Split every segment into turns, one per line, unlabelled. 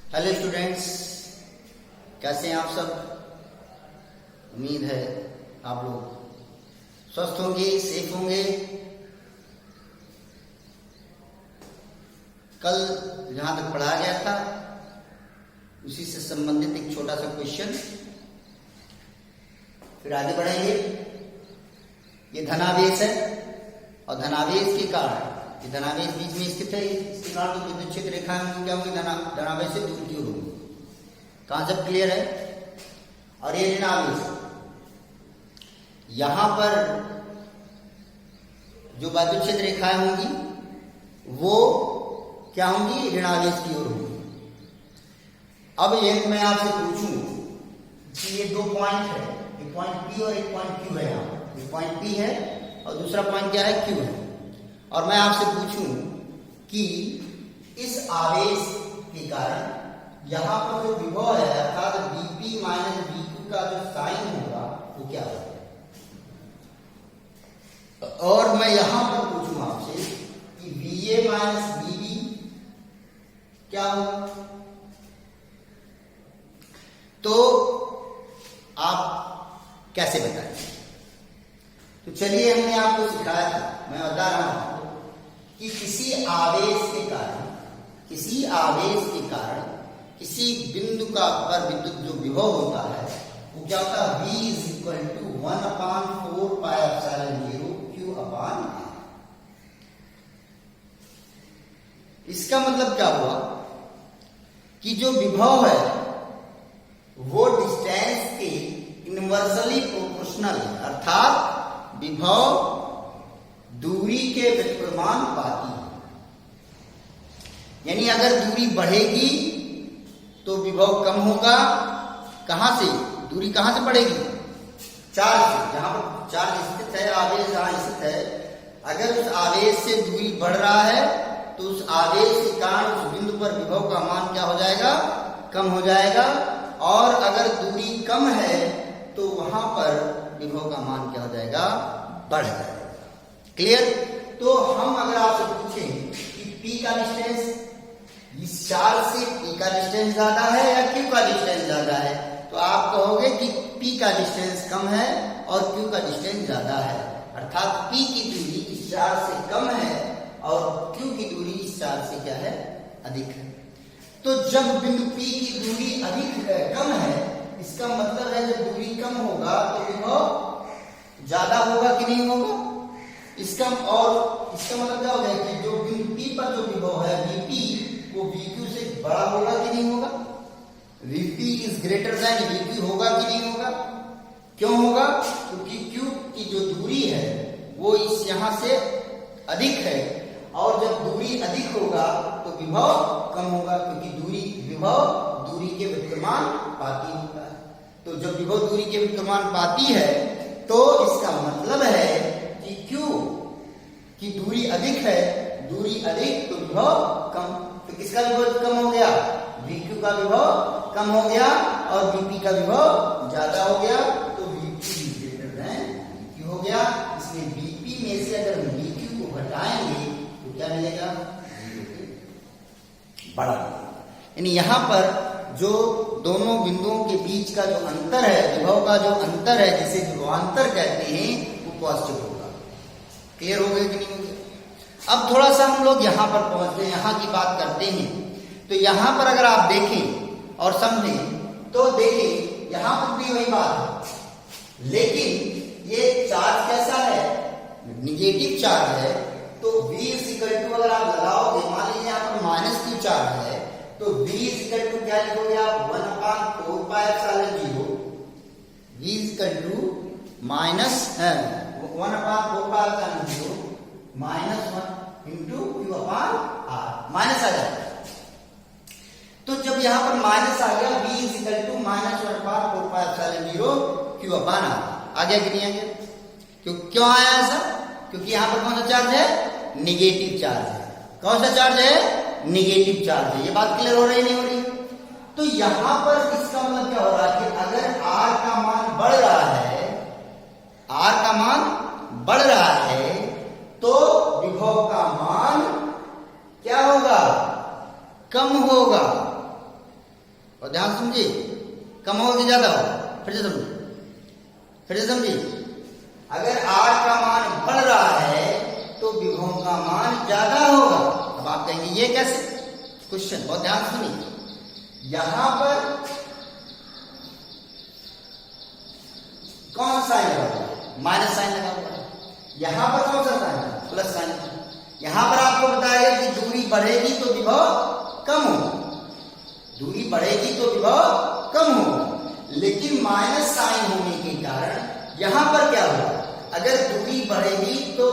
Hello students, कैसे हैं आप सब। उम्मीद है आप लोग स्वस्थ होंगे, सेफ होंगे। कल जहां तक पढ़ाया गया था उसी से संबंधित एक छोटा सा क्वेश्चन, फिर आगे बढ़ेंगे। ये धनावेश है और धनावेश के कारण ये धनावेश बीच में स्थित है, इसके कारण जो विद्युत क्षेत्र रेखा है क्या होंगी, धनावेश से दूर की होगी। कॉन्सेप्ट क्लियर है। और ये ऋणावेश, यहां पर जो विद्युत क्षेत्र रेखाएं होंगी वो क्या होंगी, ऋणावेश की ओर होंगी। अब एक मैं आपसे पूछूं कि ये दो पॉइंट है, एक पॉइंट P और एक पॉइंट Q है। यहाँ एक पॉइंट P है और दूसरा पॉइंट क्या है, Q है। और मैं आपसे पूछूं कि इस आवेश के कारण यहां पर जो विभव है अर्थात Vp माइनस Vq का जो साइन होगा वो क्या होगा। और मैं यहां पर पूछूं आपसे कि Va माइनस Vb क्या होगा। तो आप कैसे बताएं। तो चलिए, हमने आपको सिखाया था, मैं बता रहा हूं कि किसी आवेश के कारण किसी बिंदु का पर विद्युत जो विभव होता है वो क्या होता है, V is equal to 1/4 pi epsilon 0 Q upon R। इसका मतलब क्या हुआ कि जो विभव है वो डिस्टेंस के इनवर्सली प्रोपोर्शनल है, अर्थात विभव दूरी के व्युत्क्रमानुपाती है। यानी अगर दूरी बढ़ेगी तो विभव कम होगा। कहां से दूरी कहां से बढ़ेगी, चार्ज से। जहां पर चार्ज स्थित है, आवेश जहां स्थित है, अगर उस आवेश से दूरी बढ़ रहा है तो उस आवेश के कारण उस बिंदु पर विभव का मान क्या हो जाएगा, कम हो जाएगा। और अगर दूरी कम है तो वहां पर विभव का मान क्या हो जाएगा, बढ़ जाएगा। क्लियर। तो हम अगर आपसे पूछें कि P का डिस्टेंस इस चार्ज से P का डिस्टेंस ज्यादा है या Q का डिस्टेंस ज्यादा है, तो आप कहोगे कि P का डिस्टेंस कम है और Q का डिस्टेंस ज्यादा है। अर्थात P की दूरी इस चार्ज से कम है और Q की दूरी इस चार्ज से क्या है, अधिक है। तो जब बिंदु P की दूरी कम है, इसका मतलब है जब दूरी कम होगा तो विभव ज्यादा होगा कि नहीं होगा। इसका मतलब क्या होगा कि जो बिंदु P पर जो विभव है Vp वो Vq से बड़ा होगा कि नहीं होगा। Vp is greater than Vq होगा कि नहीं होगा। क्यों होगा, क्योंकि Q की जो दूरी है वो इस यहां से अधिक है और जब दूरी अधिक होगा तो विभव कम होगा, क्योंकि विभव दूरी के व्युत्क्रमानुपाती होता है। तो जब विभव दूरी के व्युत्क्रमानुपाती है तो इसका मतलब है कि Q की दूरी अधिक है, दूरी अधिक तो विभव कम। तो किसका विभव कम हो गया, Vq का विभव कम हो गया और Vp का विभव ज्यादा हो गया। तो Vp ग्रेटर देन Vq हो गया। इसलिए Vp में से अगर Vq को घटाएंगे तो क्या मिलेगा, बड़ा। यानी यहां पर जो दोनों बिंदुओं के बीच का जो अंतर है, विभव का जो अंतर है, जिसे विभवांतर कहते हैं, वो पॉजिटिव होगा। क्लियर हो गया कि नहीं हो गया। अब थोड़ा सा हम लोग यहां पर पहुंचते हैं, यहां की बात करते हैं। तो यहां पर अगर आप देखें और समझें तो देखें यहां पर भी वही बात है, लेकिन ये चार्ज कैसा है, निगेटिव चार्ज है। तो V इज इक्वल टू अगर आप लगाओगे, मान लीजिए यहाँ पर माइनस Q चार्ज है, तो V इज इक्वल टू क्या लिखोगे आप, 1/4 pi epsilon 0। V is equal to minus 1/4 pi epsilon 0 minus 1 into Q upon R। Minus आ जाएगा। तो जब यहां पर माइनस आ गया, V is equal to minus 1/4 pi epsilon 0 Q upon R आ गया कि नहीं आ गया। क्यों आया ऐसा, क्योंकि यहां पर कौन सा चार्ज है, निगेटिव चार्ज है। कौन सा चार्ज है, निगेटिव चार्ज है। ये बात क्लियर हो रही नहीं हो रही। तो यहां पर इसका मतलब क्या हो रहा है कि अगर R का मान बढ़ रहा है, R का मान बढ़ रहा है तो विभव का मान क्या होगा, कम होगा। और ध्यान समझिए, कम होगा कि ज्यादा होगा? फिर से समझिए, फिर से समझिए। अगर R का मान बढ़ रहा है तो विभव का मान ज्यादा होगा। अब आप कहेंगे ये कैसे? क्वेश्चन बहुत ध्यान सुनिए। यहां पर कौन सा साइन लगा हुआ है? माइनस साइन लगा हुआ है। यहां पर कौन सा साइन? Plus sign. यहां पर आपको बताया कि दूरी बढ़ेगी तो विभव कम होगा, दूरी बढ़ेगी तो विभव कम होगा, लेकिन माइनस साइन होने के कारण यहां पर क्या होगा? अगर दूरी बढ़ेगी तो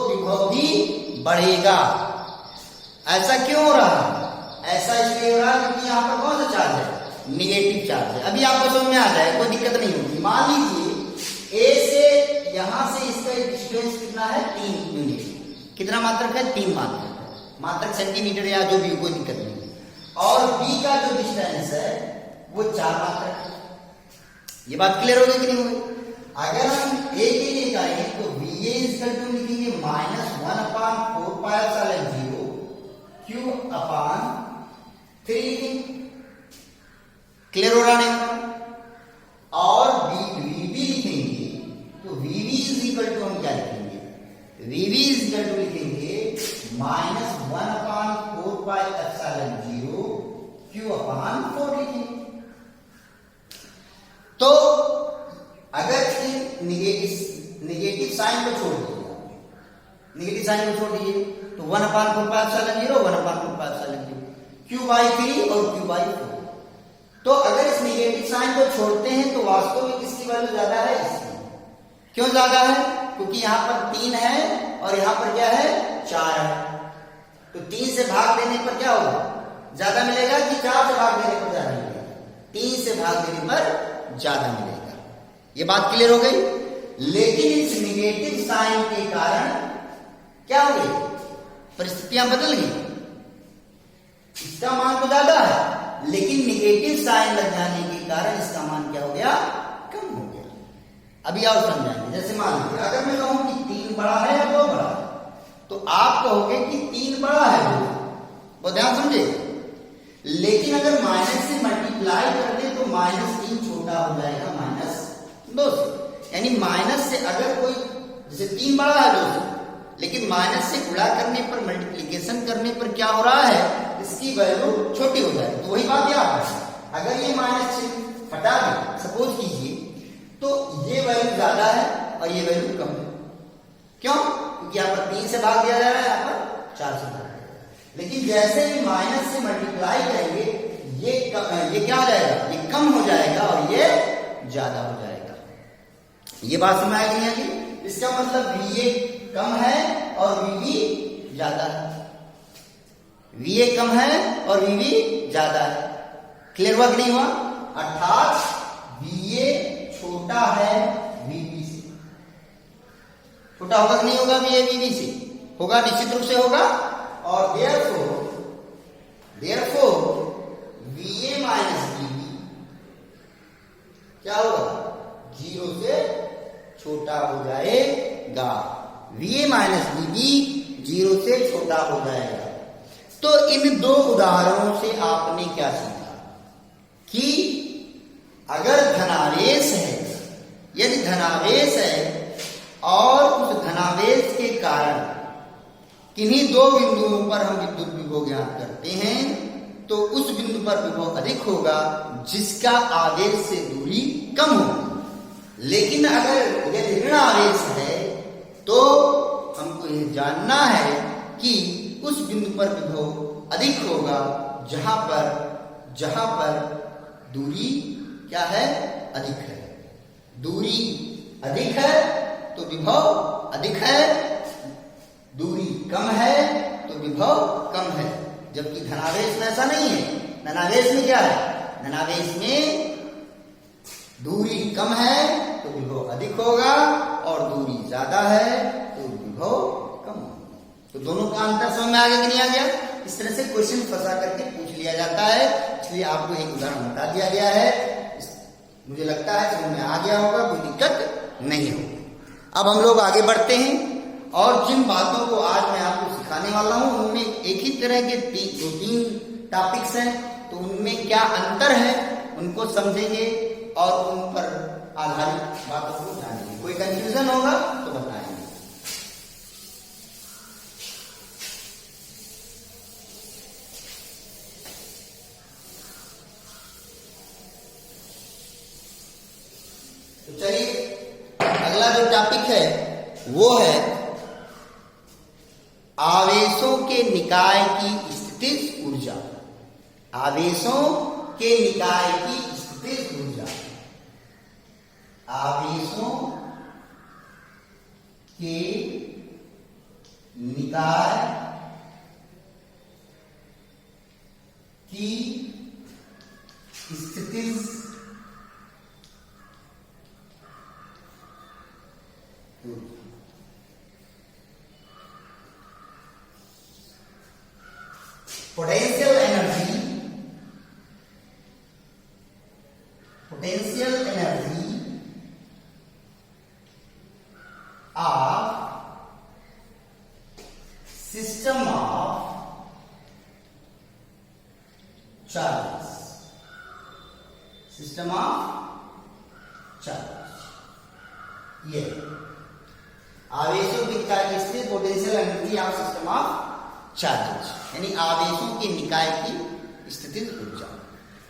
विभव भी बढ़ेगा। ऐसा क्यों हो रहा है? ऐसा इसलिए हो रहा है क्योंकि यहां पर कौन सा चार्ज है? निगेटिव चार्ज है। अभी आपको समझ में आ जाए, कोई दिक्कत नहीं होगी। मान लीजिए ए से यहां से इसका डिस्टेंस कितना है? 3 यूनिट। कितना मात्रक है? 3 मात्रक। मात्रक सेंटीमीटर या जो भी, कोई दिक्कत नहीं है। और बी का जो डिस्टेंस है वो 4 मात्रक है। ये बात क्लियर हो गई कि नहीं हो गई? अगर हम ए के लिए करेंगे तो VA इक्वल टू लिखेंगे -1/4πε0 Q/3। क्लियर हो रहा नहीं? और VB लिखेंगे तो VB इज इक्वल टू हम क्या लिखेंगे? VB इज इक्वल टू लिखेंगे -1/4πε0 Q/4 लिखेंगे। तो अगर निगेटिव साइन को छोड़ दीजिए, निगेटिव साइन को छोड़ दीजिए तो 1/4πε0 1/4πε0 Q/3 और Q/4। तो अगर इस निगेटिव साइन को छोड़ते हैं तो वास्तव में किसकी वैल्यू ज्यादा है? इसकी। क्यों ज्यादा है? क्योंकि यहां पर 3 है और यहां पर क्या है? 4 है। तो 3 से भाग देने पर क्या होगा? ज्यादा मिलेगा कि 4 से भाग देने पर ज्यादा मिलेगा? 3 से भाग देने पर ज्यादा मिलेगा। ये बात क्लियर हो गई? लेकिन इस निगेटिव साइन के कारण क्या हो गई? परिस्थितियां बदल गई। इसका मान तो ज्यादा है, लेकिन निगेटिव साइन लग जाने के कारण इसका मान क्या हो गया? कम हो गया। अभी और समझाएंगे। जैसे मान लीजिए अगर मैं कहूं कि 3 बड़ा है या 2 बड़ा है, तो आप कहोगे कि 3 बड़ा है, बहुत ध्यान समझे। लेकिन अगर माइनस से मल्टीप्लाई कर दे तो -3 छोटा हो जाएगा -2 से। यानी माइनस से अगर कोई, जैसे 3 बड़ा है 2 से, लेकिन माइनस से गुणा करने पर, मल्टीप्लिकेशन करने पर क्या हो रहा है? इसकी वैल्यू छोटी हो जाएगी। तो वही बात याद है, अगर ये माइनस चिन्ह हटा दें सपोज कीजिए, तो ये वैल्यू ज्यादा है और ये वैल्यू कम है। क्यों? क्योंकि यहाँ पर 3 से भाग दिया जा रहा है, यहाँ पर 4 से भाग दिया जा रहा है। लेकिन जैसे ही माइनस से मल्टीप्लाई करेंगे ये क्या हो जाएगा? ये कम हो जाएगा और ये ज्यादा हो जाएगा। ये बात समझ आई नहीं आएगी? इसका मतलब VA कम है और VB ज्यादा है। VA कम है और VB ज्यादा है। क्लियर हुआ कि नहीं हुआ? अर्थात VA छोटा है VB से। छोटा होगा कि नहीं होगा? VA VB से होगा, निश्चित रूप से होगा। और therefore VA माइनस VB क्या होगा? 0 से छोटा हो जाएगा। VA माइनस VB 0 से छोटा हो जाएगा। तो इन 2 उदाहरणों से आपने क्या सीखा? कि अगर धनावेश है, यदि धनावेश है और उस धनावेश के कारण किन्हीं 2 बिंदुओं पर हम विद्युत विभव ज्ञात करते हैं, तो उस बिंदु पर विभव अधिक होगा जिसका आवेश से दूरी कम होगी। लेकिन अगर यदि ऋण आवेश है तो हमको यह जानना है कि उस बिंदु पर विभव अधिक होगा जहां पर दूरी क्या है? अधिक है। दूरी अधिक है तो विभव अधिक है, दूरी कम है तो विभव कम है। जबकि धनावेश में ऐसा नहीं है। धनावेश में क्या है? धनावेश में दूरी कम है तो विभव अधिक होगा और दूरी ज्यादा है तो विभव कम होगा। तो दोनों का अंतर समझ में आ गया कि नहीं आ गया? इस तरह से क्वेश्चन फंसा करके पूछ लिया जाता है, इसलिए आपको एक उदाहरण बता दिया गया है। मुझे लगता है समझ में आ गया होगा, कोई दिक्कत नहीं होगी। अब हम लोग आगे बढ़ते हैं और जिन बातों को आज मैं आपको सिखाने वाला हूं उनमें एक ही तरह के 2-3 टॉपिक्स हैं। तो उनमें क्या अंतर है उनको समझेंगे और उन पर आधारित बातों को जानेंगे। कोई कंफ्यूजन होगा तो बताएंगे। तो चलिए अगला जो टॉपिक है वो है आवेशों के निकाय की स्थितिज ऊर्जा। आवेशों के निकाय की स्थितिज ऊर्जा। आवेशों के निकाय की स्थितिज potential energy of system of charges। system of charges ये आवेशों की निकाय की potential energy of system of charges, यानी आवेशों के निकाय की स्थितिज ऊर्जा।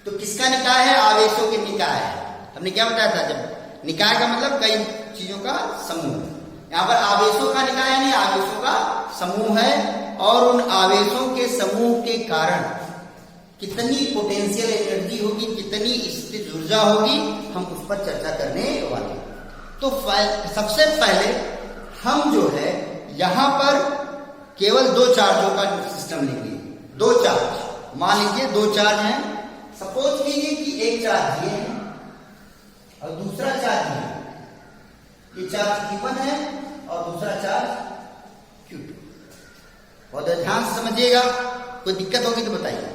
तो किसका निकाय है? आवेशों के निकाय है। हमने क्या बताया था? जब निकाय का मतलब कई चीजों का समूह। यहाँ पर आवेशों का निकाय यानी आवेशों का समूह है, और उन आवेशों के समूह के कारण कितनी पोटेंशियल एनर्जी होगी, कितनी स्थितिज ऊर्जा होगी, हम उस पर चर्चा करने वाले। तो सबसे पहले हम जो है यहां पर केवल दो चार्जों का सिस्टम लेंगे। दो चार्ज, मान लीजिए दो चार्ज हैं। सपोज कीजिए कि एक चार्ज ये है और दूसरा चार्ज ये चार्ज Q1 है और दूसरा चार्ज Q2। बहुत ध्यान से समझिएगा, कोई दिक्कत होगी तो बताइए,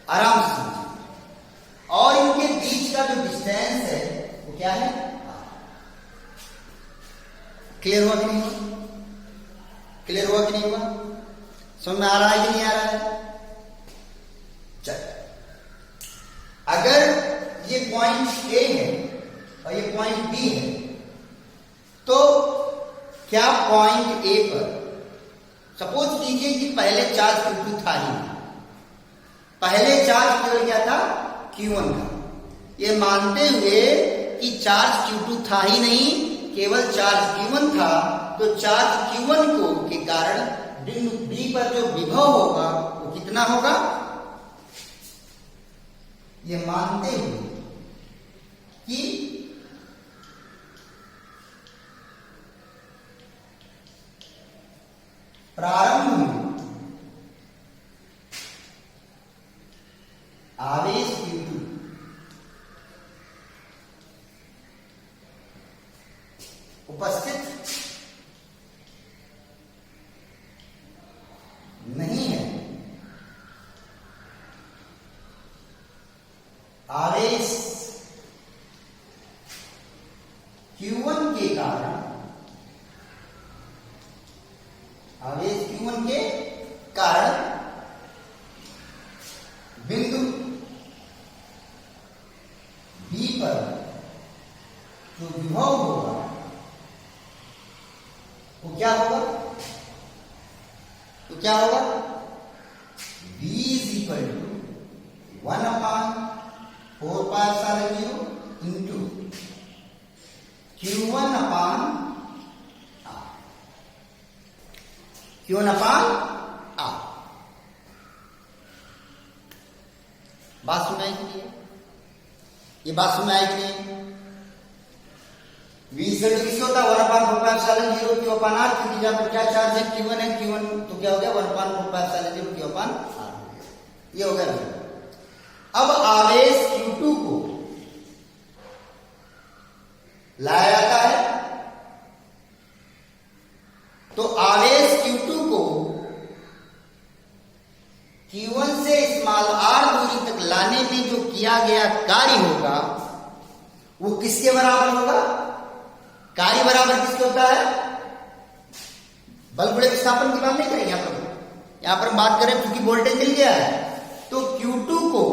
आराम से समझिए। और इनके बीच का जो डिस्टेंस है वो क्या है? क्लियर हुआ कि नहीं हुआ? क्लियर हुआ कि नहीं हुआ? समझ में आ रहा है कि नहीं आ रहा है? चल, अगर ये पॉइंट ए है और ये पॉइंट बी है, तो क्या पॉइंट ए पर सपोज कीजिए कि पहले चार्ज Q2 था ही नहीं, पहले चार्ज केवल क्या था? Q1 था। ये मानते हुए कि चार्ज Q2 था ही नहीं, केवल चार्ज Q1 था, तो चार्ज Q1 को के कारण बिंदु B पर जो विभव होगा वो कितना होगा? ये मानते हुए कि प्रारंभ में आवेश Q2 उपस्थित नहीं है। आवेश Q1 के कारण, आवेश Q1 के कारण बिंदु B पर जो विभव होगा वो क्या होगा? तो क्या होगा? V is equal to 1/4πε0 into Q1/R। Q1/R। बात सुनाई कि नहीं? ये बात सुनाई कि नहीं? V से किसी होता 1/4πε0 Q/R, क्योंकि जहां पर क्या चार्ज है? Q1 है। Q1 तो क्या हो गया? 1/4πε0 Q/R ये हो गया। अब आवेश Q2 को लाया जाता है, तो आवेश Q2 को Q1 से r दूरी तक लाने में जो किया गया कार्य होगा वो किसके बराबर होगा? कार्य बराबर किसके होता है? बल गुणे विस्थापन की बात नहीं करें यहां पर हम बात करें, क्योंकि वोल्टेज मिल गया है। तो Q2 को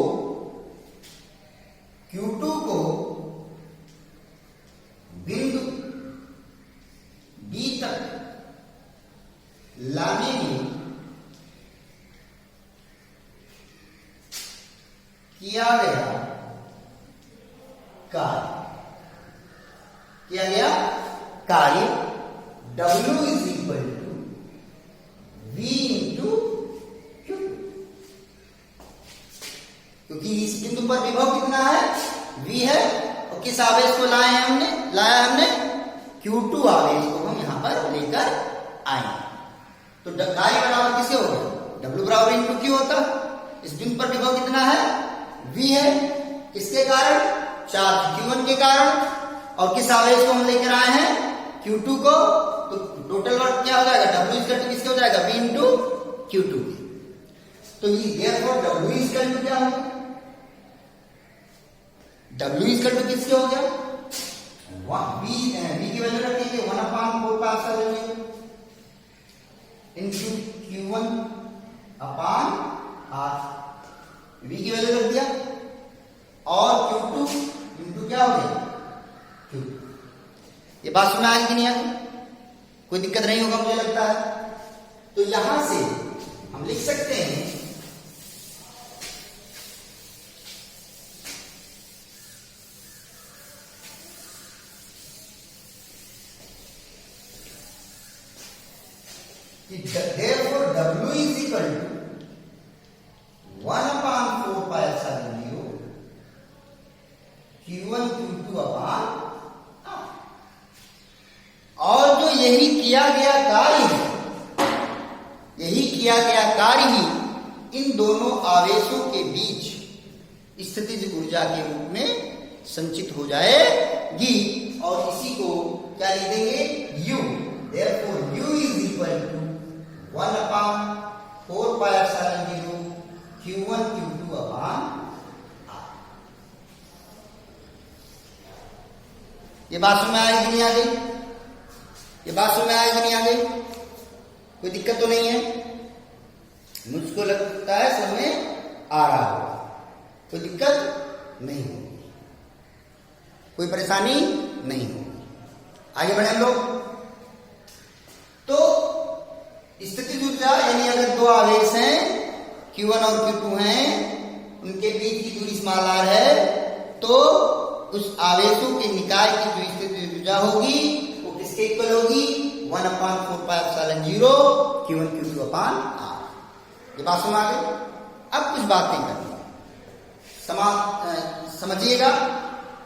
किया गया कार्य, किया गया कार्य W is equal to V into Q, क्योंकि इस बिंदु पर विभव कितना है, V है, और किस आवेश को लाया हमने Q2 आवेश को हम यहां पर लेकर आए। तो कार्य बराबर किसे हो गया, W बराबर इंटू Q होता। इस बिंदु पर विभव कितना है, V है, किसके कारण, चार्ज Q1 के कारण, और किस आवेश को हम लेकर आए हैं, Q2 को। तो टोटल वर्क क्या हो जाएगा, W इक्वल टू किसके हो जाएगा, V इंटू Q2 के। तो ये देयरफॉर W इक्वल टू क्या होगा, W इक्वल टू किसके हो गया, V की वैल्यू रखेंगे 1/4 इंटू Q1 अपान R, V की वैल्यू रख दिया, और Q2 इंटू क्या हो गया Q2। ये बात सुना है कि नहीं आई, कोई दिक्कत नहीं होगा मुझे लगता है। तो यहां से हम लिख सकते हैं कि therefore W is equal to 1/4 Q1 Q2 अपान, और जो यही किया गया कार्य है, यही किया गया कार्य ही इन दोनों आवेशों के बीच स्थितिज ऊर्जा के रूप में संचित हो जाएगी, और इसी को क्या लिख देंगे, U। Therefore U is equal to 1/4 Q1 Q2 अपान। ये बात समझ में आएगी कि नहीं आ गई, ये बात समझ में आएगी नहीं आ गई, कोई दिक्कत तो नहीं है, मुझको लगता है समझ में आ रहा होगा, कोई दिक्कत नहीं होगी, कोई परेशानी नहीं होगी। आगे बढ़े हम लोग। तो स्थितिज ऊर्जा यानी अगर दो आवेश हैं Q1 और Q2 हैं, उनके बीच की दूरी स्मॉल r है, तो उस आवेशों के निकाय की जो स्थितिज ऊर्जा होगी वो किसके इक्वल होगी, 1/4 Q1 Q2 अपान R। ये बात सुना गई। अब कुछ बातें करनी समझिएगा,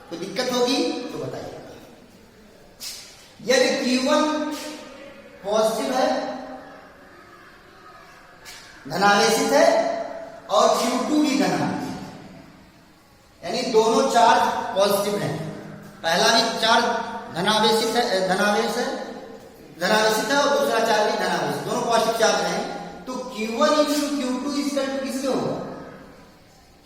कोई दिक्कत होगी तो बताइएगा। यदि Q1 पॉजिटिव है, धनावेशित है, और Q2 भी धनावेशित, यानी दोनों चार्ज पॉजिटिव हैं, पहला भी चार्ज धनावेशित है, धनावेशित है, और दूसरा चार्ज भी धनावेशित, दोनों पॉजिटिव चार्ज हैं। तो Q1 into Q2 equal to किसके होगा,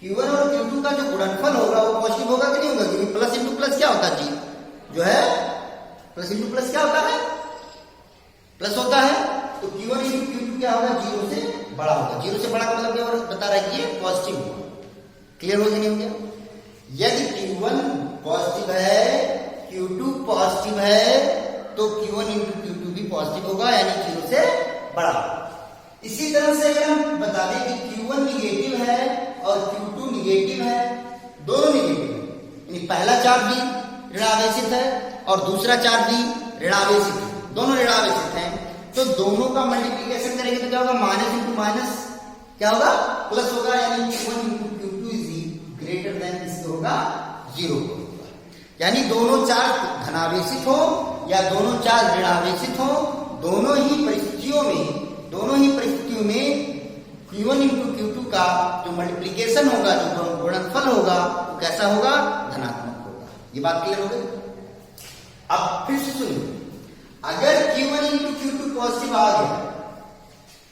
Q1 और Q2 का जो गुणनफल होगा वो पॉजिटिव होगा कि नहीं होगा, क्योंकि प्लस इंटू प्लस क्या होता है जी, जो है प्लस इंटू प्लस क्या होता है, प्लस होता है। तो Q1 इंटू Q2 क्या होगा, 0 से बड़ा होगा। 0 से बड़ा का मतलब क्या बता रहा है कि ये पॉजिटिव होगा। क्लियर हो गया नहीं हो गया। यदि Q1 पॉजिटिव है, Q2 पॉजिटिव है, तो Q1 इंटू Q2 भी पॉजिटिव होगा, यानी 0 से बड़ा होगा। इसी तरह से अगर हम बता दें कि Q1 निगेटिव है और Q2 निगेटिव है, दोनों निगेटिव है, यानी पहला चार्ज भी ऋणावेशित है और दूसरा चार्ज भी ऋणावेशित है, दोनों ऋणावेशित हैं, तो दोनों का मल्टीप्लीकेशन करेंगे तो क्या होगा, माइनस इंटू माइनस क्या होगा, प्लस होगा, यानी Q1 into Q2 is greater than किससे होगा, 0 होगा। यानी दोनों चार्ज धनावेशित हो या दोनों चार्ज ऋणावेशित हो, दोनों ही परिस्थितियों में Q1 इंटू Q2 का जो मल्टीप्लीकेशन होगा, जो गुणनफल होगा, वो कैसा होगा, धनात्मक होगा। ये बात क्लियर हो गई। अब फिर से सुनिए, अगर Q1 इंटू Q2 पॉजिटिव आ गया,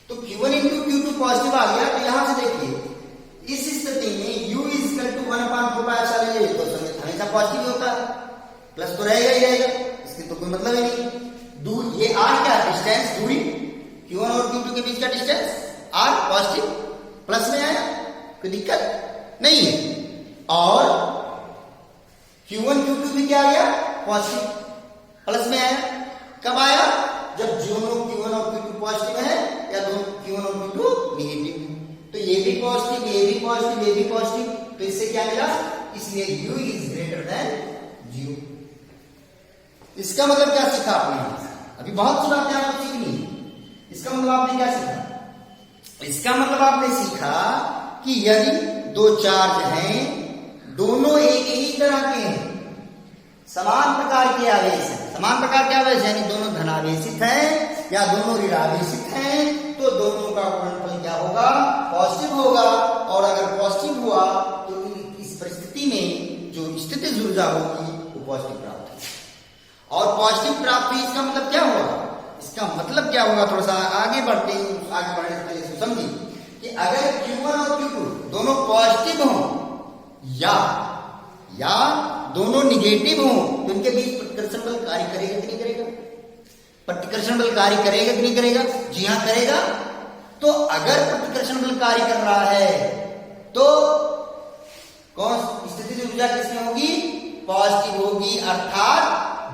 तो Q1 इंटू Q2 पॉजिटिव आ गया, तो यहां से देखिए इस स्थिति में U इज इक्वल टू 1/4 तो हमेशा पॉजिटिव होता है, प्लस तो रहेगा ही रहेगा, इसकी तो कोई मतलब ही नहीं। दूर ये R क्या डिस्टेंस, दूरी Q1 और Q2 के बीच का डिस्टेंस R पॉजिटिव, प्लस में आया, कोई दिक्कत नहीं है। और Q1 Q2 भी क्या आ गया, पॉजिटिव, प्लस में आया। कब आया, जब दोनों Q1 और Q2 पॉजिटिव है या दोनों Q1 और Q2 निगेटिव है। तो ये ये भी पॉजिटिव, ये भी पॉजिटिव, ये भी पॉजिटिव, तो इससे क्या मिला, इसलिए u इज ग्रेटर देन 0। इसका मतलब क्या सीखा आपने? अभी बहुत सी बातें आपको सीखनी है। इसका मतलब आपने क्या सीखा? इसका मतलब आपने सीखा कि यदि दो चार्ज हैं, दोनों एक ही तरह के हैं, समान प्रकार के आवेश हैं, समान प्रकार के आवेश यानी दोनों धनावेशित हैं या दोनों ऋणावेशित हैं, तो दोनों का गुणनफल क्या होगा? पॉजिटिव होगा। और अगर पॉजिटिव हुआ तो इस परिस्थिति में जो स्थितिज ऊर्जा होगी वो पॉजिटिव प्राप्त होगी। और पॉजिटिव प्राप्त हुई, इसका मतलब क्या होगा? इसका मतलब क्या होगा? थोड़ा सा आगे बढ़ते हैं, आगे बढ़ने से पहले समझिए कि अगर Q1 और Q2 दोनों पॉजिटिव हों या दोनों निगेटिव हों, तो इनके बीच प्रतिकर्षण बल कार्य करेगा कि नहीं करेगा? प्रतिकर्षण बल कार्य करेगा कि नहीं करेगा? जी हां, करेगा। तो अगर प्रतिकर्षण बल कार्य कर रहा है तो कौन स्थितिज ऊर्जा किसमें होगी? पॉजिटिव होगी, अर्थात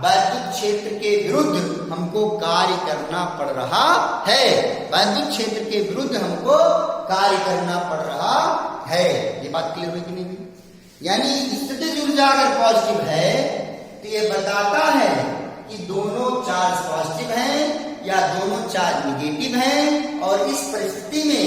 वैद्युत क्षेत्र के विरुद्ध हमको कार्य करना पड़ रहा है। वैद्युत क्षेत्र के विरुद्ध हमको कार्य करना पड़ रहा है। ये बात क्लियर हुई कि नहीं हुई? यानी स्थितिज ऊर्जा अगर पॉजिटिव है तो ये बताता है कि दोनों चार्ज पॉजिटिव हैं या दोनों चार्ज निगेटिव हैं, और इस परिस्थिति में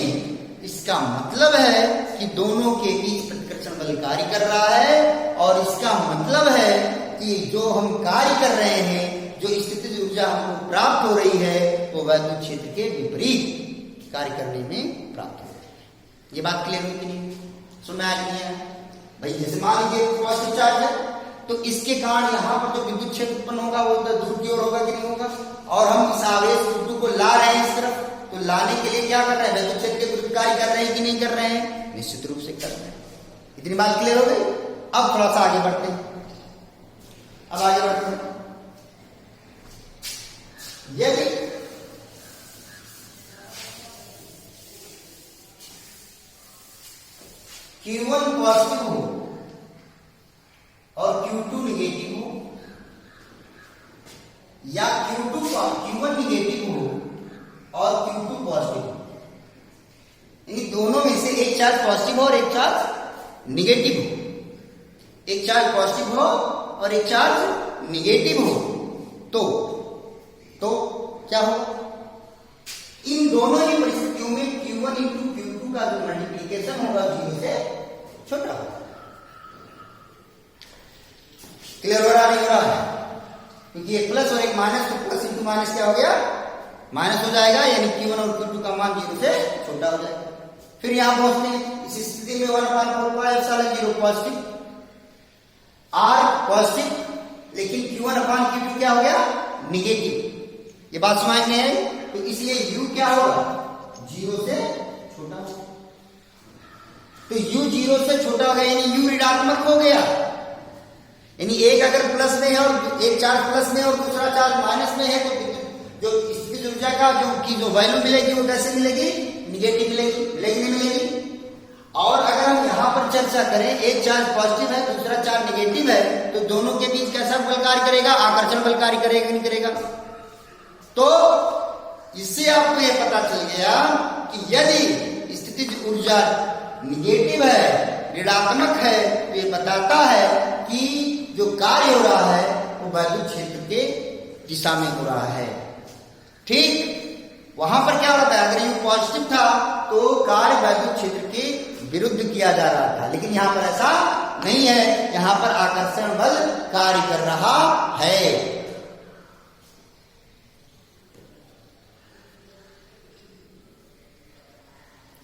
इसका मतलब है कि दोनों के बीच प्रतिकर्षण बल कार्य कर रहा है। और इसका मतलब है कि जो हम कार्य कर रहे हैं, जो स्थितिज ऊर्जा हमको प्राप्त हो रही है, वो वैद्युत क्षेत्र के विपरीत कार्य करने में प्राप्त हो रही है। ये बात क्लियर हुई कि नहीं? सुना है भाई? जैसे मान लीजिए पॉजिटिव चार्ज है तो इसके कारण यहाँ पर जो विद्युत क्षेत्र उत्पन्न होगा वो दूर की ओर होगा कि नहीं होगा? और हम इस आवेश Q2 को ला रहे हैं इस तरफ, तो लाने के लिए क्या कर रहे हैं? वैद्युत क्षेत्र के विरुद्ध कार्य कर रहे हैं कि नहीं कर रहे हैं? निश्चित रूप से कर रहे हैं। इतनी बात क्लियर हो गई? अब थोड़ा सा आगे बढ़ते हैं। अब आगे बढ़ते हैं। यदि Q1 पॉजिटिव हो और Q2 निगेटिव हो, या Q1 निगेटिव हो और Q2 पॉजिटिव हो, यानी दोनों में से एक चार्ज पॉजिटिव हो और एक चार्ज निगेटिव हो, एक चार्ज पॉजिटिव हो और एक चार्ज निगेटिव हो, तो क्या हो? इन दोनों ही परिस्थितियों में Q1 इंटू Q2 का जो मल्टीप्लीकेशन होगा 0 से छोटा होगा। क्लियर हो रहा नहीं हो रहा है? क्योंकि एक प्लस और एक माइनस, तो प्लस इंटू माइनस क्या हो गया? माइनस हो जाएगा, यानी Q1 और Q2 का मान 0 से छोटा हो जाएगा। फिर यहां पहुंचते हैं, इस स्थिति में 1/4πε0 पॉजिटिव, R पॉजिटिव, लेकिन Q1/Q2 क्या हो गया? निगेटिव। ये बात समझ में आई? तो इसलिए U क्या होगा? 0 से छोटा होगा। तो U 0 से छोटा हो गया, यानी U ऋणात्मक हो गया। यानी एक अगर प्लस में है और एक चार्ज प्लस में और दूसरा चार्ज माइनस में है, तो जो स्थितिज ऊर्जा का जो वैल्यू मिलेगी वो कैसे मिलेगी? निगेटिव मिलेगी। मिलेगी नहीं मिलेगी? और अगर हम यहां पर चर्चा करें, एक चार्ज पॉजिटिव है, दूसरा चार्ज निगेटिव है, तो दोनों के बीच कैसा बल कार्य करेगा? आकर्षण बल कार्य करेगा कि नहीं करेगा? तो इससे आपको यह पता चल गया कि यदि स्थितिज ऊर्जा निगेटिव है, ऋणात्मक है, तो ये बताता है कि जो कार्य हो रहा है वो वैद्युत क्षेत्र के दिशा में हो रहा है। ठीक वहां पर क्या हो रहा था? अगर ये पॉजिटिव था तो कार्य वैद्युत क्षेत्र के विरुद्ध किया जा रहा था, लेकिन यहां पर ऐसा नहीं है। यहां पर आकर्षण बल कार्य कर रहा है।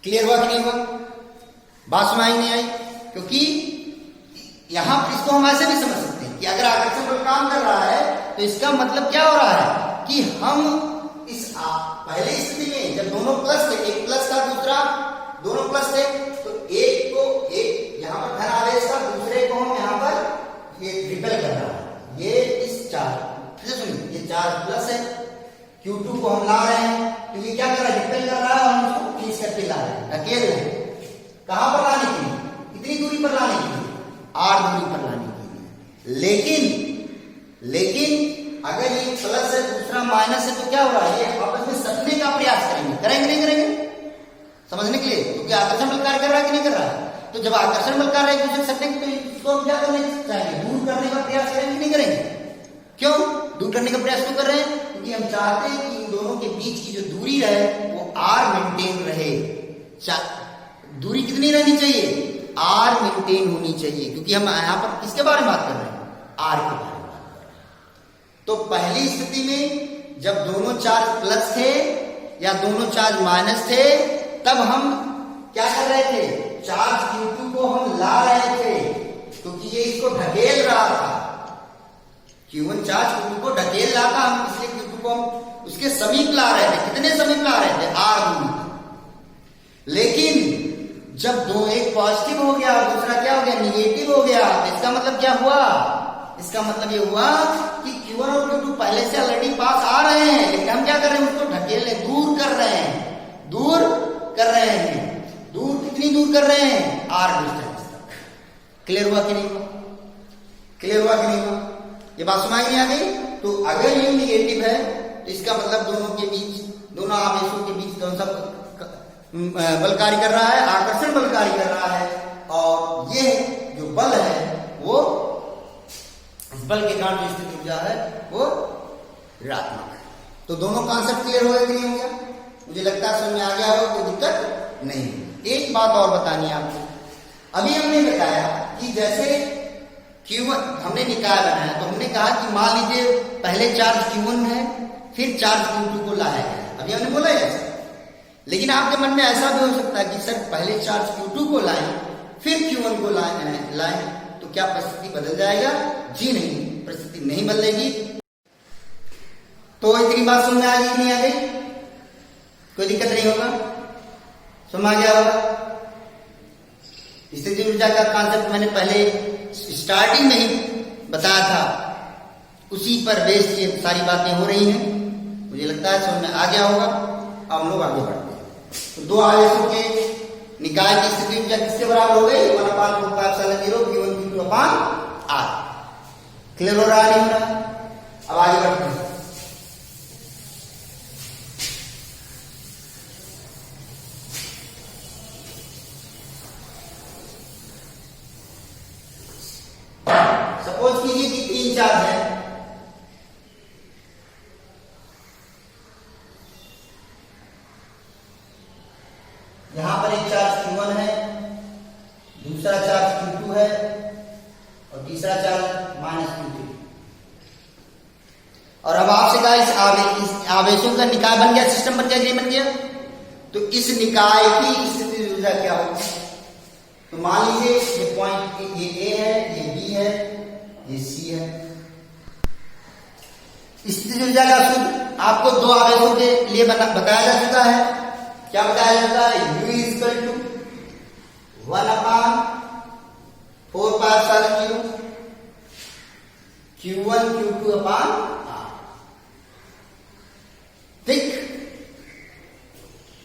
क्लियर हुआ कि नहीं हुआ? बात सुनाई नहीं आई? क्योंकि यहां पर इसको हम ऐसे भी समझ सकते हैं कि अगर आकर्षण बल काम कर रहा है तो इसका मतलब क्या हो रहा है कि हम इस पहले स्थिति में जब दोनों प्लस थे, एक प्लस था दूसरा, दोनों प्लस थे, तो एक को एक यहां पर धन आवेश था, दूसरे को हम यहां पर ये रिपेल कर रहा है। ये इस चार्ज, सुनिए, ये चार्ज प्लस है, Q2 को हम ला रहे हैं, तो ये क्या कर रहा है? रिपेल कर रहा है और हम उसको खींच करके ला रहे हैं, धकेल रहे हैं। कहां पर लाने के लिए? कितनी दूरी पर लाने के लिए? R दूरी पर लाने के लिए। लेकिन अगर ये प्लस है दूसरा माइनस है तो क्या हो रहा है? ये आपस में सटने का प्रयास करेंगे, करेंगे नहीं करेंगे? समझ समझने के लिए, क्योंकि आकर्षण बल कार्य कर रहा है कि नहीं कर रहा है। तो जब आकर्षण बल कार्य एक दूसरे से सटने, तो इसको हम क्या करने चाहेंगे, दूर करने का प्रयास करेंगे कि नहीं करेंगे। क्यों दूर करने का प्रयास क्यों कर रहे हैं, क्योंकि हम चाहते हैं कि इन दोनों के बीच की जो दूरी रहे वो आर मेंटेन रहे। दूरी कितनी रहनी चाहिए, आर मेंटेन होनी चाहिए, क्योंकि हम यहां पर किसके बारे में बात कर रहे हैं, आर के बारे में बात कर रहे हैं। तो पहली स्थिति में जब दोनों चार्ज प्लस थे या दोनों चार्ज माइनस थे, तब हम क्या कर रहे थे, चार्ज Q2 को हम ला रहे थे, क्योंकि ये इसको ढकेल रहा था। Q1 चार्ज Q2 को ढकेल रहा था, हम इसलिए Q2 को हम उसके समीप ला रहे थे। कितने समीप ला रहे थे, आर दूरी। लेकिन जब दो, एक पॉजिटिव हो गया दूसरा क्या हो गया, निगेटिव हो गया, तो इसका मतलब क्या हुआ, इसका मतलब ये हुआ कि Q1 और Q2 पहले से ऑलरेडी पास आ रहे हैं, लेकिन हम क्या कर रहे हैं, उसको ढकेल दूर कर रहे हैं, दूर कर रहे हैं। दूर कितनी दूर कर रहे हैं, आर डिस्टेंस तक। क्लियर हुआ कि नहीं हुआ, क्लियर हुआ कि नहीं हुआ, ये बात सुनाई नहीं आ गई। तो अगर ये निगेटिव है तो इसका मतलब दोनों के बीच, दोनों आवेशों के बीच कौन सा बल कार्य कर रहा है, आकर्षण बल कार्य कर रहा है, और ये जो बल है वो, इस बल के कारण जो स्थिति ऊर्जा है वो ऋणात्मक है। तो दोनों कॉन्सेप्ट क्लियर हो गया कि नहीं हो गया, मुझे लगता है समझ में आ गया हो, कोई दिक्कत नहीं। एक बात और बतानी है आपको, अभी हमने बताया कि जैसे Q1 हमने निकाय बनाया, तो हमने कहा कि मान लीजिए पहले चार्ज Q1 है, फिर चार्ज Q2 को लाया गया, अभी हमने बोला है। लेकिन आपके मन में ऐसा भी हो सकता है कि सर पहले चार्ज Q2 को लाएं, फिर Q1 को लाएं, तो क्या परिस्थिति बदल जाएगा, जी नहीं, परिस्थिति नहीं बदलेगी। तो इतनी बात समझ में आ गई नहीं आ गई, कोई दिक्कत नहीं होगा, समझ आ गया होगा। स्थिति ऊर्जा का कॉन्सेप्ट मैंने पहले स्टार्टिंग में ही बताया था, उसी पर बेस ये सारी बातें हो रही हैं, मुझे लगता है समझ में आ गया होगा। अब हम लोग आगे बढ़ते हैं। तो दो आवेशों के निकाय की स्थिति ऊर्जा किसके बराबर हो गई, 1/4πε0 Q1 Q2 R। क्लियर हो रहा है नहीं हो रहा, अब आगे बढ़ते हैं। सपोज कीजिए कि 3 चार्ज है, यहां पर एक चार्ज Q1 है, दूसरा चार्ज Q2 है और तीसरा चार्ज -Q3। और अब आपसे कहा इस आवेशों का निकाय बन गया, सिस्टम बन गया, बन गया। तो इस निकाय की स्थिति ऊर्जा क्या होगी, तो मान लीजिए ये पॉइंट, ये A है, ये B है, ये C है। स्थिति ऊर्जा का सूत्र आपको दो आवेशों के लिए बताया जा चुका है। क्या बताया जाता है, U = 1/4πε0 Q1 Q2 R। ठीक,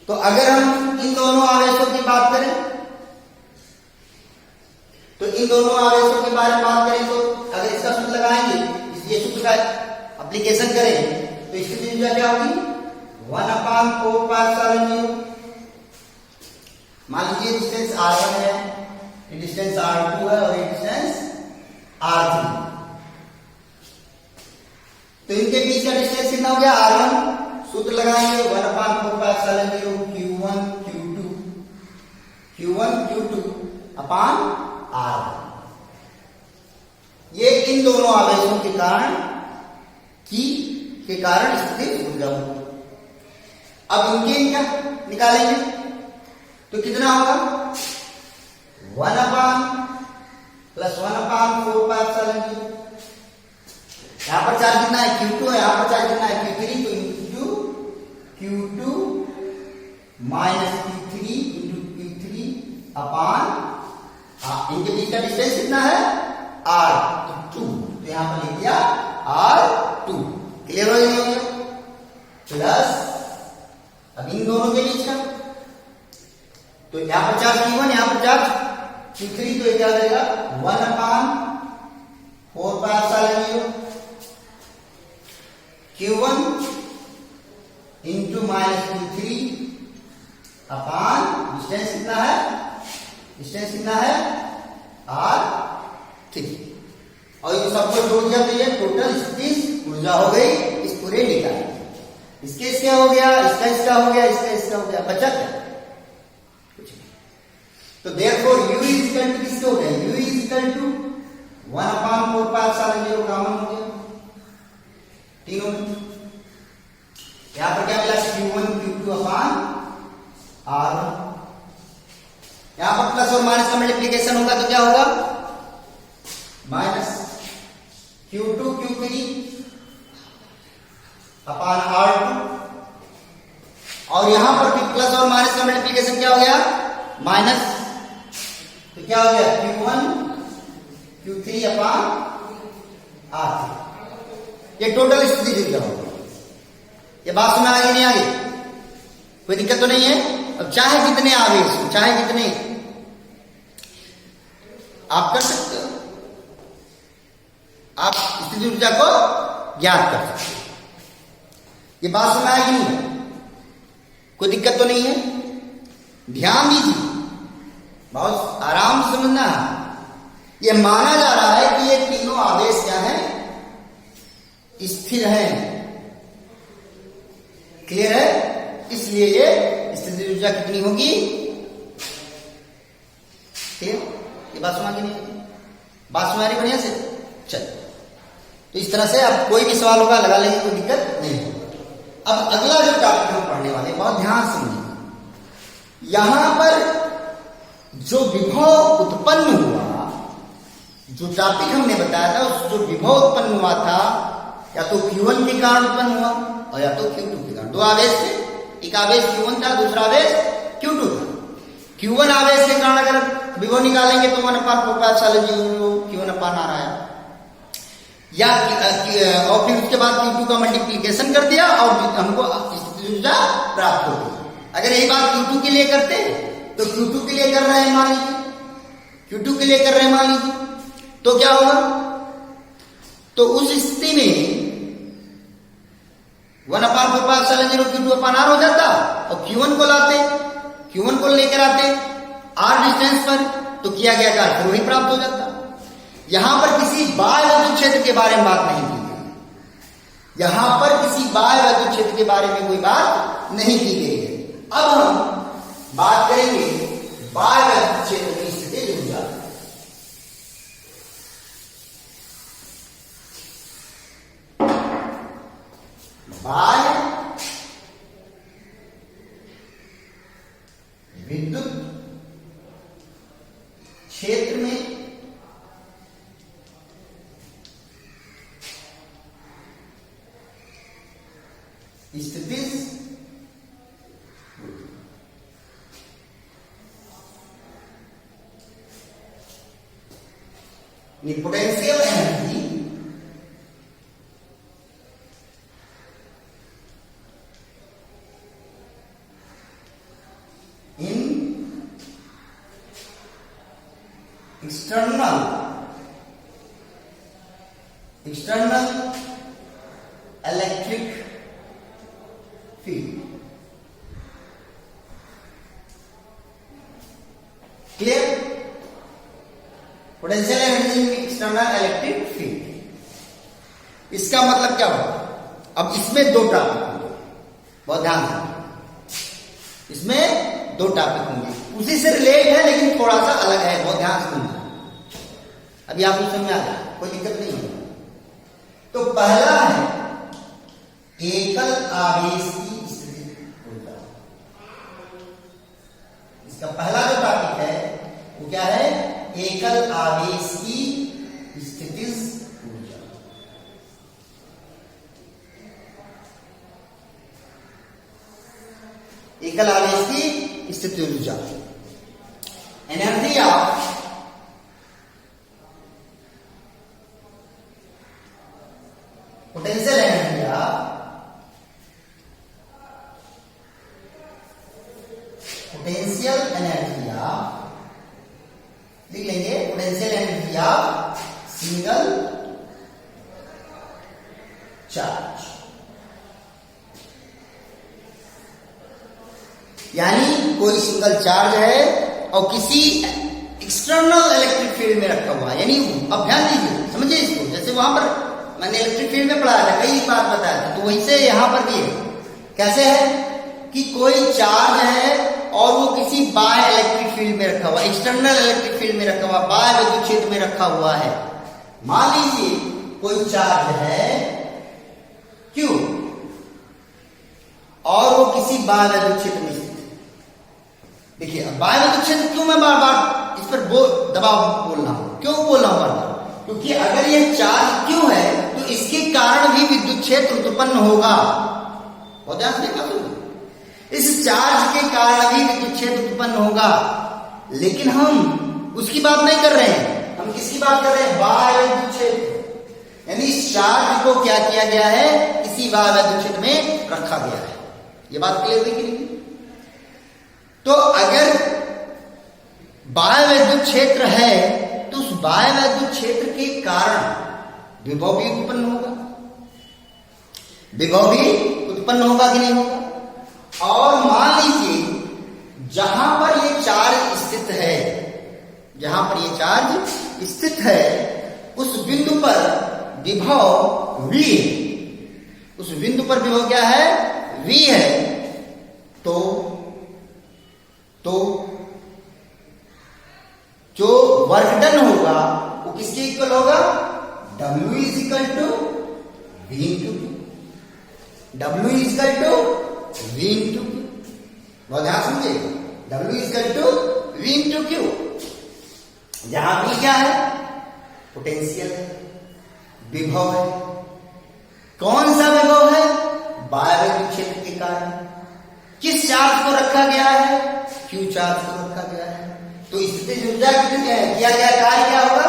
तो अगर हम इन दोनों आवेशों की बात करें, तो इन दोनों आवेशों के बारे में बात करें, तो अगर इसका सूत्र लगाएंगे, ये सूत्र का एप्लीकेशन करें, तो इसकी ऊर्जा क्या होगी, 1/4πε0। मान लीजिए डिस्टेंस R1 है, ये डिस्टेंस R2 है और ये डिस्टेंस R3। तो इनके बीच का डिस्टेंस कितना हो गया, R1। सूत्र लगाएंगे 1/4πε0 Q1 Q2 R। ये इन दोनों आवेशों के कारण स्थिति ऊर्जा होगी। अब इनके क्या निकालेंगे, तो कितना होगा, 1/+ 1/4πε0। यहां पर चार्ज कितना है, Q2 है, यहां पर चार्ज कितना है, Q3। तो into Q2 -Q3 into Q3 इनके बीच का डिस्टेंस कितना है, R2। तो यहां पर लिख दिया R2। क्लियर हो गया, प्लस अब इन दोनों के बीच का, तो यहां पर चार्ज Q1, यहां पर चार्ज Q3, तो क्या देगा 1/4πε0 Q1 इंटू -Q3 अपान डिस्टेंस कितना है, डिस्टेंस कितना है r3, और ये सबको जोड़ दिया तो ये टोटल स्थितिज ऊर्जा हो गई इस पूरे निकाय। इसके इसका हो गया, इसका इसका हो गया, इसका इसका हो गया, बचा क्या? कुछ नहीं। तो therefore u is equal to किसके हो गया, u is equal to 1/4π0 common हो गया तीनों में। यहां पर क्या मिला, q1 q2 अपान r1। यहां पर प्लस और माइनस का मल्टीप्लीकेशन होगा तो क्या होगा, माइनस q2 q3 अपान r2, और यहां पर भी प्लस और माइनस का मल्टीप्लीकेशन क्या हो गया, माइनस, तो क्या हो गया q1 q3 अपान r3। ये टोटल स्थिति ऊर्जा हो गई। ये बात सुना आगे नहीं आगे, कोई दिक्कत तो नहीं है। अब चाहे कितने आवेश, चाहे कितने आप कर सकते हो, आप स्थिति ऊर्जा को ज्ञात कर सकते हो। ये बात सुना है कि नहीं, कोई दिक्कत तो नहीं है। ध्यान दीजिए, बहुत आराम से समझना है। ये माना जा रहा है कि ये तीनों आवेश क्या है, स्थिर है, क्लियर है, इसलिए ये स्थिति ऊर्जा कितनी होगी, ठीक है। ये बात सुना कि नहीं, बात सुना रही बढ़िया से, चल। तो इस तरह से अब कोई भी सवाल होगा लगा लेंगे, कोई दिक्कत नहीं होगा। अब अगला जो टॉपिक हम पढ़ने वाले, बहुत ध्यान समझिए। यहां पर जो विभव उत्पन्न हुआ, जो टॉपिक हमने बताया था, उस जो विभव उत्पन्न हुआ था, या तो Q1 के कारण उत्पन्न हुआ और या तो Q2 के कारण। दो आवेश थे, एक आवेश Q1 था, दूसरा आवेश Q2 था। Q1 आवेश के कारण अगर विभव निकालेंगे तो 1/4π0 Q1 अपान आ रहा है, या और फिर उसके बाद Q2 का मल्टीप्लीकेशन कर दिया और हमको स्थिति ऊर्जा प्राप्त हो गई। अगर यही बात Q2 के लिए करते तो Q2 के लिए कर रहे हैं मान लीजिए, Q2 के लिए कर रहे हैं मान लीजिए, तो क्या होगा, तो उस स्थिति में 1/4π0 Q2 अपान r हो जाता, और Q1 को लाते, Q1 को लेकर आते r डिस्टेंस पर, तो किया गया कार्य फिर वही प्राप्त हो जाता। यहां पर किसी बाह्य विद्युत क्षेत्र के बारे में बात नहीं की गई, यहां पर किसी बाह्य विद्युत क्षेत्र के बारे में कोई बात नहीं की गई है। अब हम बात करेंगे बाह्य विद्युत क्षेत्र की स्थिति ऊर्जा। बाह्य विद्युत क्षेत्र में स्थितिज potential energy in external electric field, clear, potential energy in external electric field. इसका मतलब क्या होगा, अब इसमें दो टॉपिक होंगे, बहुत ध्यान से, इसमें दो टॉपिक होंगे, उसी से रिलेट है लेकिन थोड़ा सा अलग है, बहुत ध्यान से सुनना। अभी आपको समझ आ गया, कोई दिक्कत नहीं है। तो पहला है एकल आवेश की स्थिति ऊर्जा। इसका पहला जो टॉपिक है वो क्या है, एकल आवेश की स्थितिज ऊर्जा। एकल आवेश की स्थिति ऊर्जा, energy of potential energy of potential energy of, लिख लेंगे potential energy of single charge. यानी कोई सिंगल चार्ज है और किसी एक्सटर्नल इलेक्ट्रिक फील्ड में रखा हुआ है, यानी अब ध्यान दीजिए, समझिए इसको। जैसे वहां पर मैंने इलेक्ट्रिक फील्ड में पढ़ाया था, कई बात बताया था, तो वैसे यहां पर भी है। कैसे है कि कोई चार्ज है और वो किसी बाह्य इलेक्ट्रिक फील्ड में रखा हुआ, एक्सटर्नल इलेक्ट्रिक फील्ड में रखा हुआ, बाह्य विद्युत क्षेत्र में रखा हुआ है। मान लीजिए कोई चार्ज है Q और वो किसी बाह्य विद्युत क्षेत्र में स्थित है। देखिए बाह्य विद्युत क्षेत्र क्यों मैं बार बार इस पर दबाव बोल रहा हूं, क्यों बोल रहा हूं बार बार? क्योंकि अगर ये चार्ज क्यों है तो इसके कारण भी विद्युत क्षेत्र उत्पन्न होगा। बहुत ध्यान से देखा सुनो, इस चार्ज के कारण भी विद्युत क्षेत्र उत्पन्न होगा, लेकिन हम उसकी बात नहीं कर रहे हैं, हम किसकी बात कर रहे हैं? बाह्य विद्युत क्षेत्र। यानी इस चार्ज को क्या किया गया है? किसी बाह्य विद्युत क्षेत्र में रखा गया है। ये बात क्लियर हुई कि नहीं? तो अगर बाह्य विद्युत क्षेत्र है तो उस बाह्य विद्युत क्षेत्र के कारण विभव भी उत्पन्न होगा, विभव भी उत्पन्न होगा कि नहीं होगा? और मान लीजिए जहां पर ये चार्ज स्थित है, जहां पर ये चार्ज स्थित है उस बिंदु पर विभव V, उस बिंदु पर विभव क्या है? V है। तो जो वर्क डन होगा वो किसके इक्वल होगा? W is equal to V into Q। W is equal to V into Q। बहुत ध्यान समझिए, W is equal to V into Q। जहां V क्या है? पोटेंशियल है, विभव है। कौन सा विभव है? बाह्य विद्युत क्षेत्र के कारण। किस चार्ज को रखा गया है? Q चार्ज को रखा गया है। तो स्थितिज ऊर्जा किया गया कार्य क्या होगा?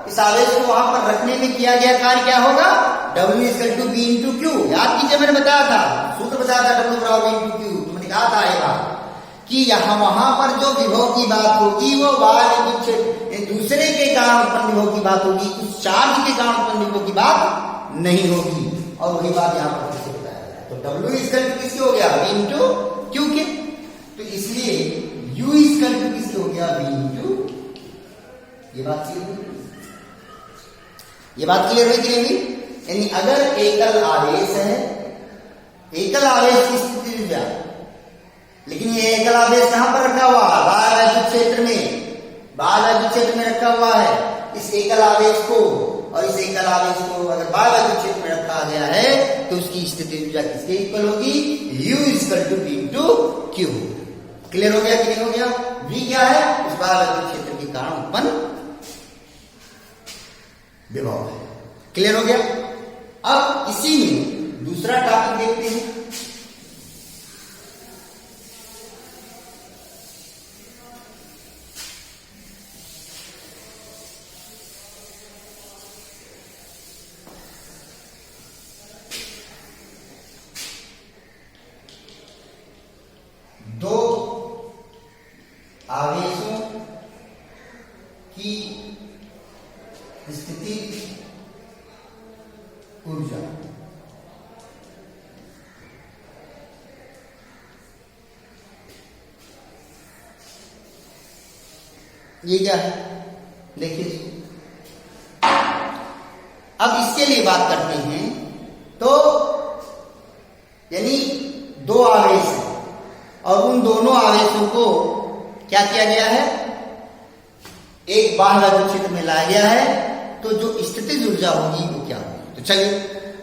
इस आवेश को वहां पर रखने में किया गया कार्य क्या होगा? W is equal to V into Q। याद कीजिए, मैंने बताया था, सूत्र बताया था W बराबर V इंटू Q। तो मैंने कहा था ये बात कि यहां वहां पर जो विभव की बात होगी वो बाह्य विद्युत क्षेत्र दूसरे के कारण उत्पन्न विभव की बात होगी, उस चार्ज के कारण उत्पन्न विभव की बात नहीं होगी। और वही बात यहाँ पर किससे बताया गया? तो W इक्वल टू किसके हो गया? V इंटू Q के। तो इसलिए U इक्वल टू किसके हो गया? V into. ये बात क्लियर हुई? ये बात क्लियर हुई कि नहीं? यानी अगर एकल आवेश है, एकल आवेश की स्थिति ऊर्जा, लेकिन ये एकल आवेश कहां पर रखा हुआ? बाह्य विद्युत क्षेत्र में, बाह्य विद्युत क्षेत्र में रखा हुआ है। इस एकल आवेश को और इस एकल आवेश को अगर बाह्य विद्युत क्षेत्र में रखा गया है तो उसकी स्थिति ऊर्जा किसके इक्वल होगी? U equal to V into Q। Clear हो गया कि नहीं हो गया? V क्या है? उस बाह्य विद्युत क्षेत्र के कारण उत्पन्न विभव है। क्लियर हो गया? अब इसी में दूसरा टॉपिक देखते हैं। दो आवेशों की स्थिति ऊर्जा। ये क्या है? देखिए, अब इसके लिए बात करते हैं। तो यानी दो आवेश हैं और उन दोनों आवेशों को क्या किया गया है? एक बाह्य विद्युत क्षेत्र में लाया गया है। तो जो स्थितिज ऊर्जा होगी वो क्या होगी? तो चलिए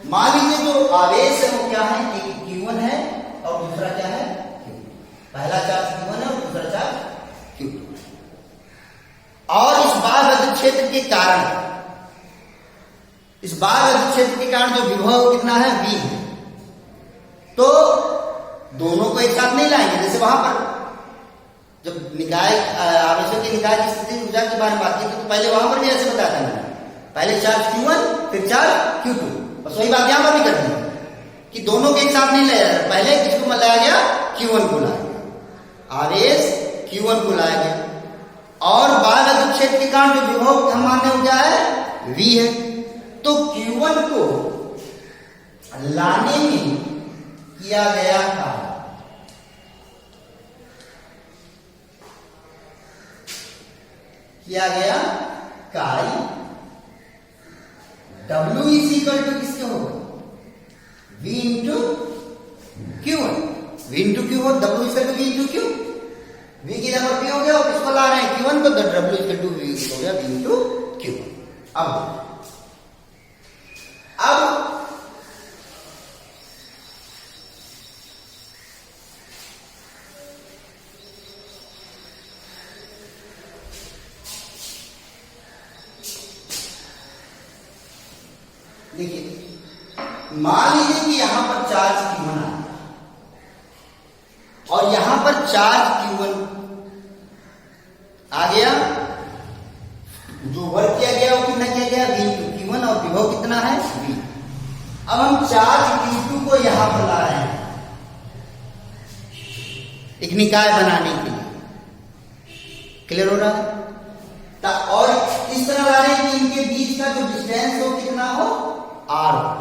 मान लीजिए जो आवेश है वो क्या है? एक Q1 है और दूसरा क्या है? Q। पहला चार्ज Q1 है और दूसरा चार्ज Q2। और इस बाह्य विद्युत क्षेत्र के कारण, इस बाह्य विद्युत क्षेत्र के कारण जो विभव कितना है? V है। तो दोनों को एक साथ नहीं लाएंगे। जैसे वहां पर जब निकाय आवेशों के निकाय की स्थिति ऊर्जा के बारे में बात की तो पहले वहां पर भी ऐसे बताया था मैंने, पहले चार्ज Q1 फिर चार्ज Q2। बस वही बात यहां पर भी करनी है कि दोनों के एक साथ नहीं लाया जाए। पहले किसको लाया गया? Q1 को लाया गया, आवेश Q1 को लाया गया। और बाह्य विद्युत क्षेत्र के कारण जो विभव हम मानने हो क्या है? V है। तो Q1 को लाने में किया गया था किया गया कार्य W इज इक्वल टू किसके होगा, V into Q. V into Q हो, W is equal to V into Q. V की जगह P हो गया और किसको ला रहे हैं Q1 को, तो W is equal to V हो गया V इंटू क्यू। अब देखिए, मान लीजिए कि यहां पर चार्ज Q1 आ गया और यहां पर चार्ज Q1 आ गया, जो वर्क किया गया वो कितना किया गया V इंटू Q1 और विभव कितना है V। अब हम चार्ज Q2 को यहां पर ला रहे हैं एक निकाय बनाने के लिए। क्लियर हो रहा है? और इस तरह ला रहे हैं कि इनके बीच का जो डिस्टेंस हो कितना हो R हो,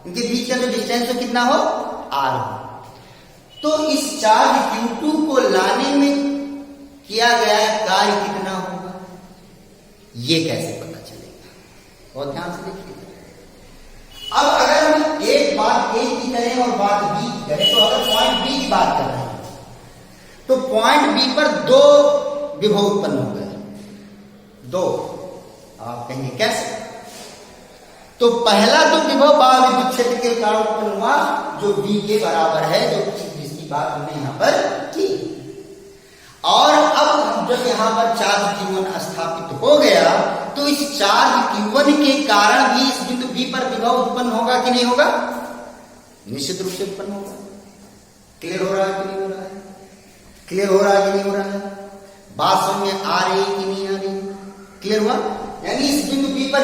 इनके बीच का जो डिस्टेंस हो कितना हो R हो। तो इस चार्ज Q2 को लाने में किया गया कार्य कितना होगा, ये कैसे पता चलेगा, बहुत ध्यान से देखिए। अब अगर हम एक बात A की करें और बात B की करें, तो अगर पॉइंट B की बात कर रहे हैं तो पॉइंट B पर दो विभव उत्पन्न हो गए, दो। आप कहेंगे कैसे? तो पहला तो विभव बाह्य विद्युत क्षेत्र के कारण उत्पन्न हुआ जो V के बराबर है, जो जिसकी बात हमने यहां पर की। और अब जब यहां पर चार्ज Q1 स्थापित हो गया तो इस चार्ज Q1 के कारण भी इस बिंदु B पर विभव उत्पन्न होगा कि नहीं होगा? निश्चित रूप से उत्पन्न होगा। क्लियर हो रहा है कि नहीं हो रहा है? क्लियर हो रहा है कि नहीं हो रहा है? बात समझ में आ रही कि नहीं आ रही? क्लियर हुआ? यानी इस बिंदु B पर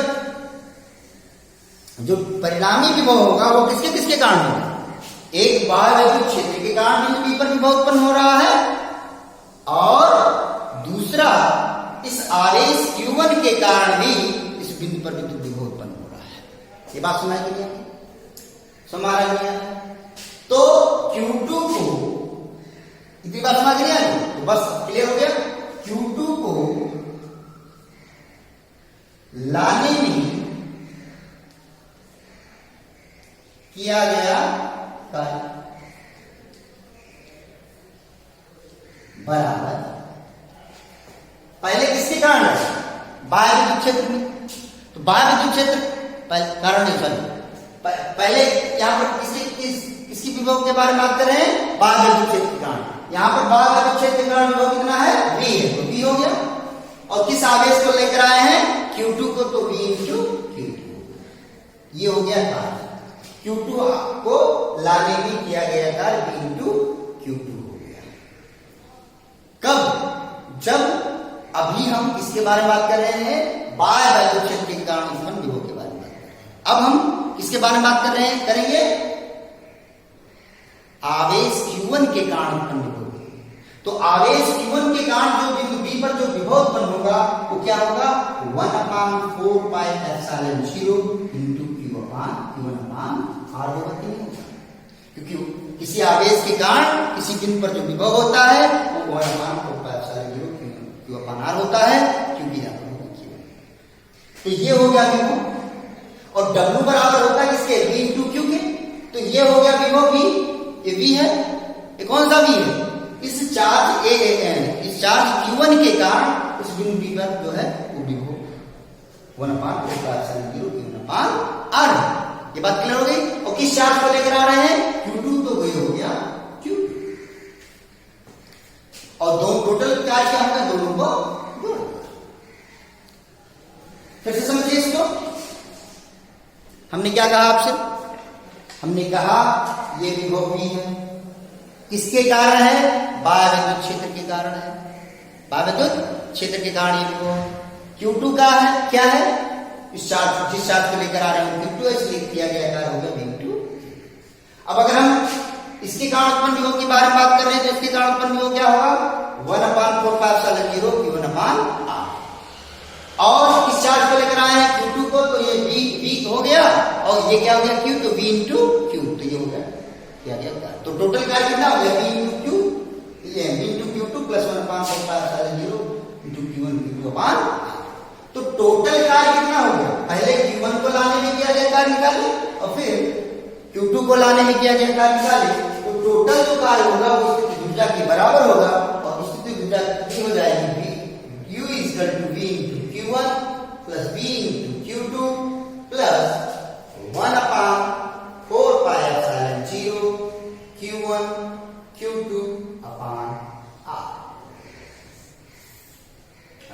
जो परिणामी विभव होगा वो किसके किसके कारण होगा? एक बाह्य विद्युत क्षेत्र के कारण बिंदु B पर विभव उत्पन्न हो रहा है और दूसरा इस आवेश Q1 के कारण भी इस बिंदु पर विद्युत विभव उत्पन्न हो रहा है। ये बात सुनाई कि नहीं? समझ आ रही है? तो Q2 को इतनी बात समझ नहीं आई तो बस क्लियर हो गया। Q2 को लाने में किया गया कार्य बराबर पहले किसके कारण है? बाह्य विद्युत क्षेत्र में। तो बाह्य विद्युत क्षेत्र कारण है, सॉरी पहले यहां पर किसकी विभव के बारे में बात कर रहे हैं? बाह्य विद्युत क्षेत्र के कारण। यहां पर बाह्य विद्युत क्षेत्र के कारण विभव कितना है? V है, तो V हो गया। और किस आवेश को लेकर आए हैं? Q2 को, तो V इंटू Q2। ये हो गया कार्य। Q2 को लाने में किया गया कार्य V इंटू Q2 हो गया। कब? जब अभी हम किसके बारे में बात कर रहे हैं? बाह्य विद्युत क्षेत्र के कारण उत्पन्न विभव के बारे में बात कर रहे हैं। अब हम किसके बारे में बात कर रहे हैं? करेंगे आवेश Q1 के कारण उत्पन्न विभव। तो आवेश Q1 के कारण जो बिंदु B पर जो विभव उत्पन्न होगा वो क्या होगा? 1/4 पाई एप्सिलॉन 0 इंटू Q1/R होगा कि नहीं होगा? क्योंकि किसी आवेश के कारण किसी बिंदु पर जो विभव होता है वो 1/4 पाई एप्सिलॉन 0 Q1/R होता है, क्योंकि यहां पर तो ये हो गया विभव। और W बराबर होता है किसके? V इंटू Q के। तो ये हो गया विभव V, ये V है। ये कौन सा V है? इस चार्ज इस चार्ज Q1 के कारण इस बिंदु B पर जो है वो विभव 1/4 Q1/R। ये बात क्लियर हो गई। और किस चार्ज को लेकर आ रहे हैं? Q2, तो वही हो गया Q। और दो टोटल कार्य क्या होगा? दोनों को फिर से समझिए इसको। हमने क्या कहा आपसे? हमने कहा ये विभव V है, किसके कारण है? बाह्य विद्युत क्षेत्र के कारण है। बाह्य विद्युत क्षेत्र के कारण ये विभव। Q2 का है क्या है? इस चार्ज, जिस चार्ज को लेकर आ रहे हैं Q2, इसलिए किया गया कार्य हो गया V2। अब अगर हम इसके कारण उत्पन्न विभव के बारे में बात कर रहे हैं तो इसके कारण उत्पन्न विभव क्या होगा? 1/4 पाई एप्सिलॉन 0 Q1/R। और इस चार्ज को लेकर आए हैं Q2 को, तो ये V हो गया और ये क्या हो गया? Q, तो V इंटू Q, तो ये हो गया क्या गया? तो टोटल कार्य कितना हो गया? V इंटू Q, ये V into Q2 plus 1/4 pi epsilon 0 into Q1 Q2/R। कार्य निकाले और फिर Q2 को लाने में किया गया कार्य निकाले तो टोटल जो कार्य होगा वो स्थितिज ऊर्जा के बराबर होगा और स्थितिज ऊर्जा कितनी हो जाएगी Q is equal to V into Q1 plus V into Q2 plus 1 upon 4 pi epsilon 0 Q1 Q2 upon R।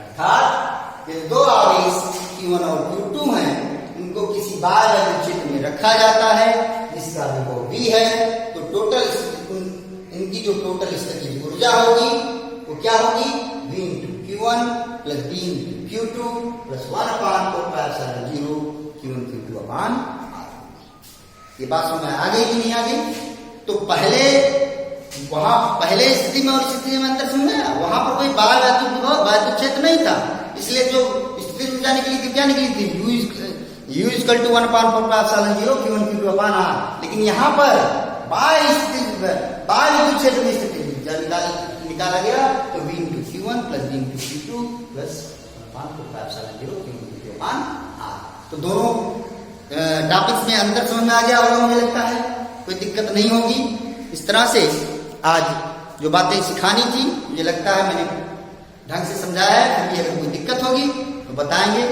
अर्थात ये दो आवेश Q1 और Q2 हैं, इनको किसी बाह्य वैद्युत क्षेत्र में रखा जाता है जिसका विभव V है, तो टोटल इनकी जो टोटल स्थितिज ऊर्जा होगी वो क्या होगी V into Q1 plus V into Q2 plus 1 upon 4 pi epsilon 0 Q1 Q2 upon R। ये बात समझ में आ गई कि नहीं आ गई? तो पहले स्थिति में और स्थिति में अंतर समझ आया। वहां पर कोई बाह्य वैद्युत क्षेत्र नहीं था, इसलिए जो स्थिति ऊर्जा निकली थी क्या निकली थी U is equal to 1 upon 4 pi epsilon 0 Q1 Q2 upon R। लेकिन यहाँ पर बाह्य विद्युत क्षेत्र में स्थिति ऊर्जा निकाला गया तो V into Q1 plus V into Q2 plus 1 upon 4 pi epsilon 0 Q1 Q2 upon R। तो दोनों टॉपिक्स में अंतर समझ में आ गया होगा मुझे लगता है, कोई दिक्कत नहीं होगी। इस तरह से आज जो बातें सिखानी थी मुझे लगता है मैंने ढंग से समझाया है, क्योंकि अगर कोई दिक्कत होगी तो बताएंगे।